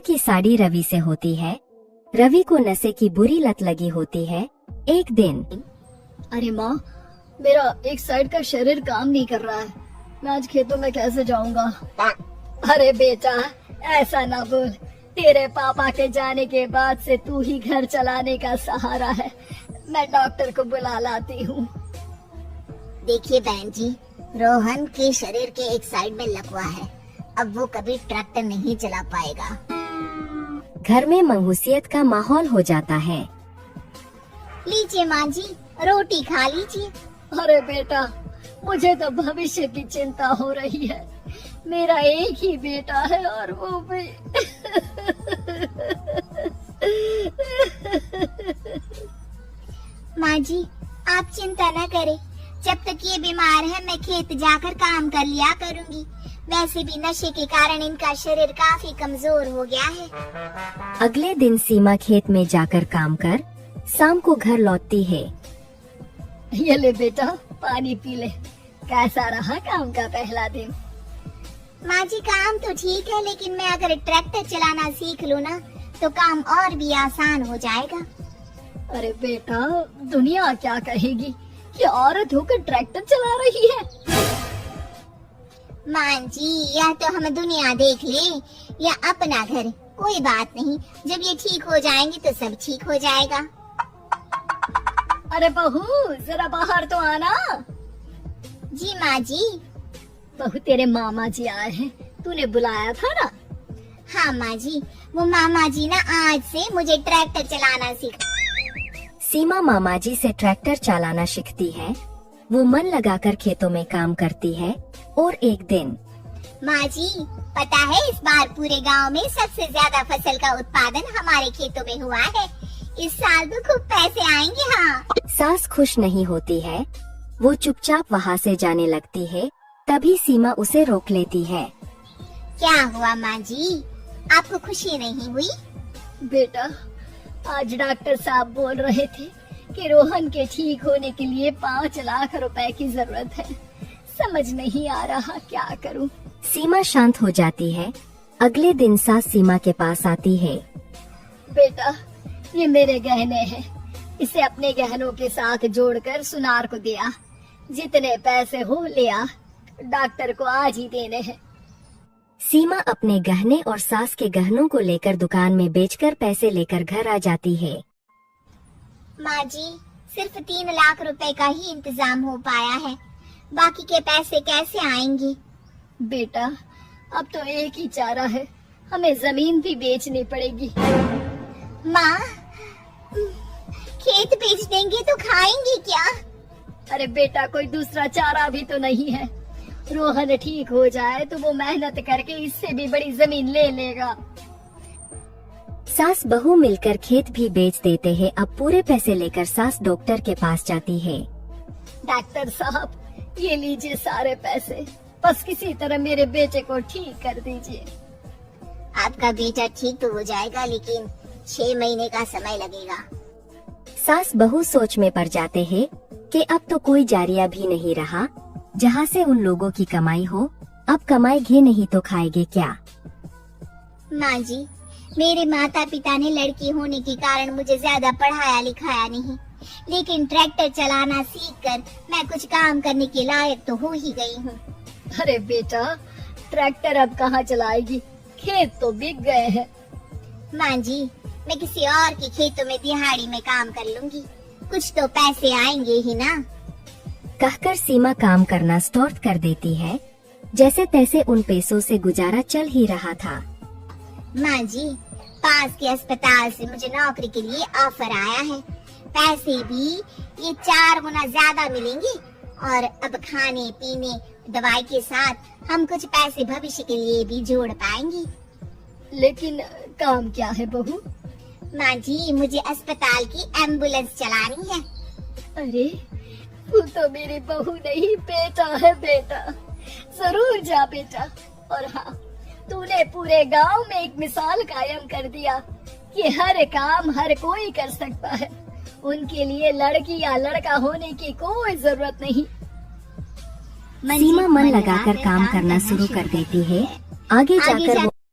की साड़ी रवि से होती है। रवि को नशे की बुरी लत लगी होती है। एक दिन अरे माँ, मेरा एक साइड का शरीर काम नहीं कर रहा है। मैं आज खेतों में कैसे जाऊंगा? अरे बेटा, ऐसा ना बोल। तेरे पापा के जाने के बाद से तू ही घर चलाने का सहारा है। मैं डॉक्टर को बुला लाती हूँ। देखिए बहन जी, रोहन के शरीर के एक साइड में लकवा है। अब वो कभी ट्रैक्टर नहीं चला पाएगा। घर में मंहूसियत का माहौल हो जाता है। लीजिए माँ जी, रोटी खा लीजिए। अरे बेटा, मुझे तो भविष्य की चिंता हो रही है। मेरा एक ही बेटा है और वो भी माँ जी, आप चिंता न करें। जब तक ये बीमार है मैं खेत जाकर काम कर लिया करूँगी। वैसे भी नशे के कारण इनका शरीर काफी कमजोर हो गया है। अगले दिन सीमा खेत में जाकर काम कर शाम को घर लौटती है। ये ले बेटा, पानी पी ले। कैसा रहा काम का पहला दिन? माँ जी, काम तो ठीक है, लेकिन मैं अगर ट्रैक्टर चलाना सीख लूँ ना तो काम और भी आसान हो जाएगा। अरे बेटा, दुनिया क्या कहेगी कि औरत होकर ट्रैक्टर चला रही है? माँ जी, या तो हम दुनिया देख ले या अपना घर, कोई बात नहीं। जब ये ठीक हो जाएंगे तो सब ठीक हो जाएगा। अरे बहू, जरा बाहर तो आना। जी माँ जी। बहू, तेरे मामा जी आए हैं, तूने बुलाया था ना? हाँ माँ जी, वो मामा जी ना आज से मुझे ट्रैक्टर चलाना सिखा। सीमा मामा जी से ट्रैक्टर चलाना सीखती है। वो मन लगाकर खेतों में काम करती है। और एक दिन माँ जी, पता है इस बार पूरे गांव में सबसे ज्यादा फसल का उत्पादन हमारे खेतों में हुआ है। इस साल तो खूब पैसे आएंगे। हाँ। सास खुश नहीं होती है। वो चुपचाप वहाँ से जाने लगती है। तभी सीमा उसे रोक लेती है। क्या हुआ माँ जी, आपको खुशी नहीं हुई? बेटा, आज डॉक्टर साहब बोल रहे थे कि रोहन के ठीक होने के लिए 5 लाख रुपए की जरूरत है। समझ नहीं आ रहा क्या करूं। सीमा शांत हो जाती है। अगले दिन सास सीमा के पास आती है। बेटा, ये मेरे गहने हैं। इसे अपने गहनों के साथ जोड़कर सुनार को दिया। जितने पैसे हो लिया, डॉक्टर को आज ही देने हैं। सीमा अपने गहने और सास के गहनों को लेकर दुकान में बेचकर पैसे लेकर घर आ जाती है। माँ जी, सिर्फ 3 लाख रुपए का ही इंतजाम हो पाया है। बाकी के पैसे कैसे आएंगे? बेटा, अब तो एक ही चारा है, हमें जमीन भी बेचनी पड़ेगी। माँ, खेत बेच देंगे तो खाएंगे क्या? अरे बेटा, कोई दूसरा चारा भी तो नहीं है। रोहन ठीक हो जाए तो वो मेहनत करके इससे भी बड़ी जमीन ले लेगा। सास बहू मिलकर खेत भी बेच देते हैं। अब पूरे पैसे लेकर सास डॉक्टर के पास जाती है। डॉक्टर साहब, ये लीजिए सारे पैसे, बस किसी तरह मेरे बेटे को ठीक कर दीजिए। आपका बेटा ठीक तो हो जाएगा, लेकिन 6 महीने का समय लगेगा। सास बहू सोच में पड़ जाते हैं कि अब तो कोई जारिया भी नहीं रहा जहाँ से उन लोगों की कमाई हो। अब कमाएंगे नहीं तो खाएंगे क्या? माँ जी, मेरे माता पिता ने लड़की होने के कारण मुझे ज्यादा पढ़ाया लिखाया नहीं, लेकिन ट्रैक्टर चलाना सीखकर मैं कुछ काम करने के लायक तो हो ही गई हूँ। अरे बेटा, ट्रैक्टर अब कहाँ चलाएगी? खेत तो बिक गए हैं। माँ जी, मैं किसी और के खेतों में दिहाड़ी में काम कर लूंगी, कुछ तो पैसे आएंगे ही ना। कहकर सीमा काम करना स्टार्ट कर देती है। जैसे तैसे उन पैसों से गुजारा चल ही रहा था। माँ जी, पास के अस्पताल से मुझे नौकरी के लिए ऑफर आया है। पैसे भी ये 4 गुना ज्यादा मिलेंगे और अब खाने पीने दवाई के साथ हम कुछ पैसे भविष्य के लिए भी जोड़ पाएंगे। लेकिन काम क्या है बहू? माँ जी, मुझे अस्पताल की एम्बुलेंस चलानी है। अरे, तू तो मेरी बहू नहीं, बेटा है। बेटा, जरूर जा बेटा। और हाँ, तूने पूरे गांव में एक मिसाल कायम कर दिया कि हर काम हर कोई कर सकता है। उनके लिए लड़की या लड़का होने की कोई जरूरत नहीं। सीमा मन लगाकर काम करना शुरू कर देती है। आगे जाकर वो